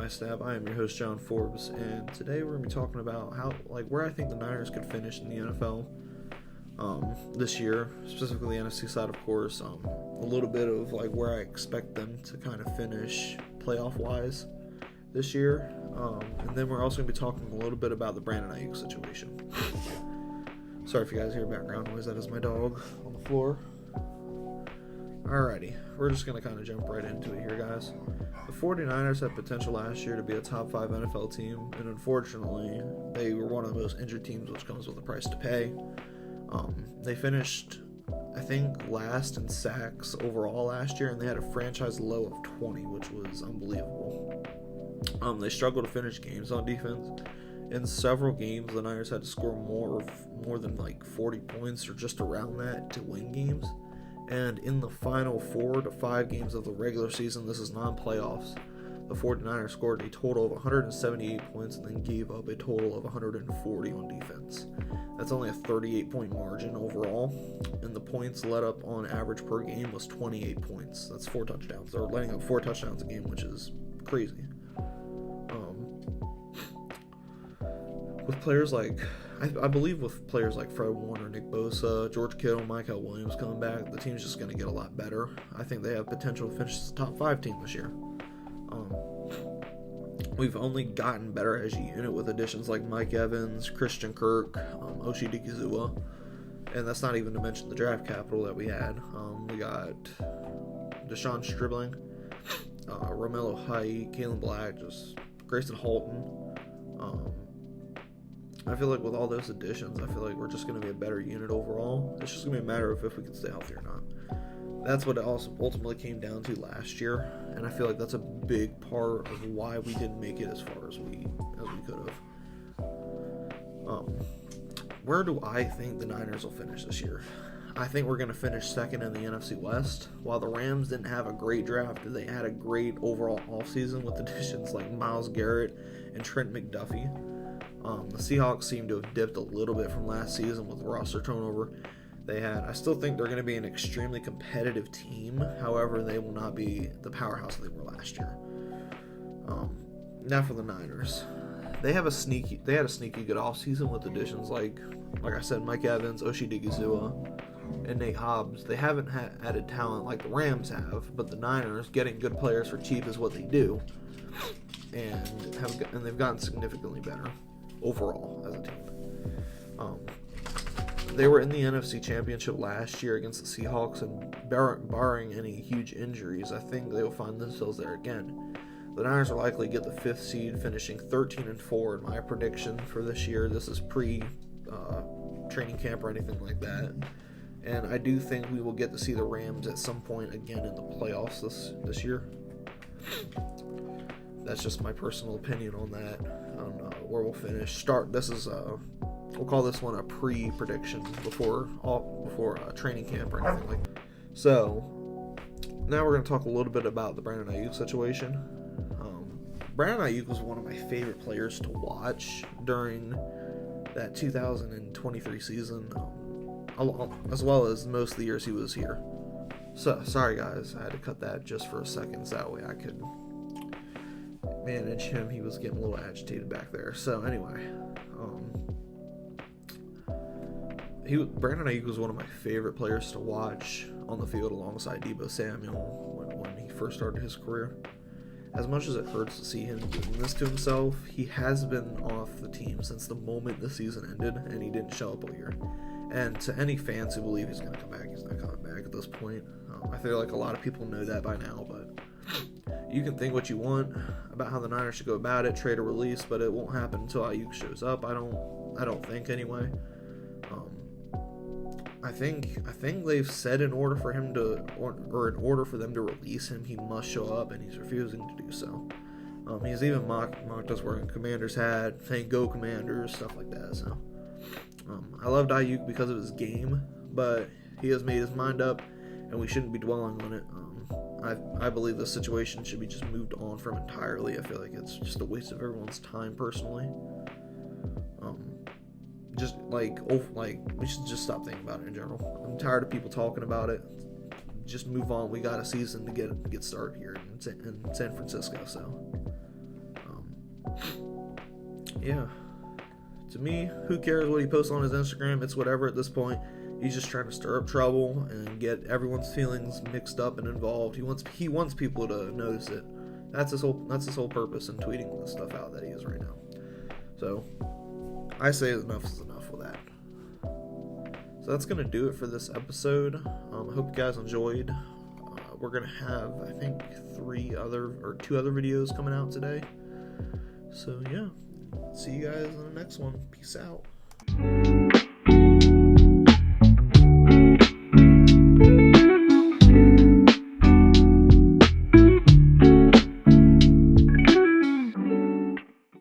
My Snap. I am your host, John Forbes, and today we're going to be talking about where I think the Niners could finish in the NFL this year, specifically the NFC side, of course. A little bit of where I expect them to kind of finish playoff-wise this year, and then we're also going to be talking a little bit about the Brandon Aiyuk situation. Sorry if you guys hear background noise. That is my dog on the floor. Alrighty, we're just going to kind of jump right into it here, guys. The 49ers had potential last year to be a top 5 NFL team, and unfortunately, they were one of the most injured teams, which comes with a price to pay. They finished, I think, last in sacks overall last year, and they had a franchise low of 20, which was unbelievable. They struggled to finish games on defense. In several games, the Niners had to score more than 40 points or just around that to win games. And in the final 4 to 5 games of the regular season, this is non-playoffs, the 49ers scored a total of 178 points and then gave up a total of 140 on defense. That's only a 38-point margin overall, and the points let up on average per game was 28 points. That's 4 touchdowns. They're letting up 4 touchdowns a game, which is crazy. With players I believe with players like Fred Warner, Nick Bosa, George Kittle, Michael Williams coming back, the team's just going to get a lot better. I think they have potential to finish as a top 5 team this year. We've only gotten better as a unit with additions like Mike Evans, Christian Kirk, Oshie Digizua, and that's not even to mention the draft capital that we had. We got Deshaun Stribling, Romello Height, Kalen Black, just Grayson Halton. I feel like with all those additions, I feel like we're just going to be a better unit overall. It's just going to be a matter of if we can stay healthy or not. That's what it also ultimately came down to last year, and I feel like that's a big part of why we didn't make it as far as we could have. Where do I think the Niners will finish this year? I think we're going to finish second in the NFC West. While the Rams didn't have a great draft, they had a great overall offseason with additions like Myles Garrett and Trent McDuffie. The Seahawks seem to have dipped a little bit from last season with roster turnover they had. I still think they're going to be an extremely competitive team. However, they will not be the powerhouse they were last year. Now for the Niners. They had a sneaky good offseason with additions like I said, Mike Evans, Oshie Digizua, and Nate Hobbs. They haven't added talent like the Rams have, but the Niners, getting good players for cheap is what they do, and they've gotten significantly better overall as a team. They were in the NFC Championship last year against the Seahawks, and barring any huge injuries, I think they will find themselves there again. The Niners are likely to get the 5th seed, finishing 13-4 in my prediction for this year. This is pre-training camp or anything like that. And I do think we will get to see the Rams at some point again in the playoffs this year. That's just my personal opinion on that. I don't know where we'll finish. We'll call this one a pre-prediction before training camp or anything like that. So now we're going to talk a little bit about the Brandon Aiyuk situation. Brandon Aiyuk was one of my favorite players to watch during that 2023 season, as well as most of the years he was here. So sorry guys, I had to cut that just for a second so that way I could manage him. He was getting a little agitated back there. So anyway, Brandon Aiyuk was one of my favorite players to watch on the field alongside Deebo Samuel when he first started his career. As much as it hurts to see him doing this to himself, he has been off the team since the moment the season ended, and he didn't show up all year. And to any fans who believe he's going to come back, he's not coming back at this point. I feel like a lot of people know that by now, but you can think what you want about how the Niners should go about it, trade or release, but it won't happen until Aiyuk shows up. I don't think anyway. I think they've said in order for him to, or in order for them to release him, he must show up, and he's refusing to do so. He's even mocked us wearing a Commanders hat, saying "Go Commanders," stuff like that. So I loved Aiyuk because of his game, but he has made his mind up, and we shouldn't be dwelling on it. I believe the situation should be just moved on from entirely. I feel like it's just a waste of everyone's time personally. We should just stop thinking about it in general. I'm tired of people talking about it. Just move on. We got a season to get started here in San Francisco. So yeah, to me, who cares what he posts on his Instagram? It's whatever at this point. He's just trying to stir up trouble and get everyone's feelings mixed up and involved. He wants people to notice it. That's his whole purpose in tweeting the stuff out that he is right now. So I say enough is enough with that. So that's gonna do it for this episode. I hope you guys enjoyed. We're gonna have, I think, 2 other videos coming out today. So yeah, see you guys in the next one. Peace out.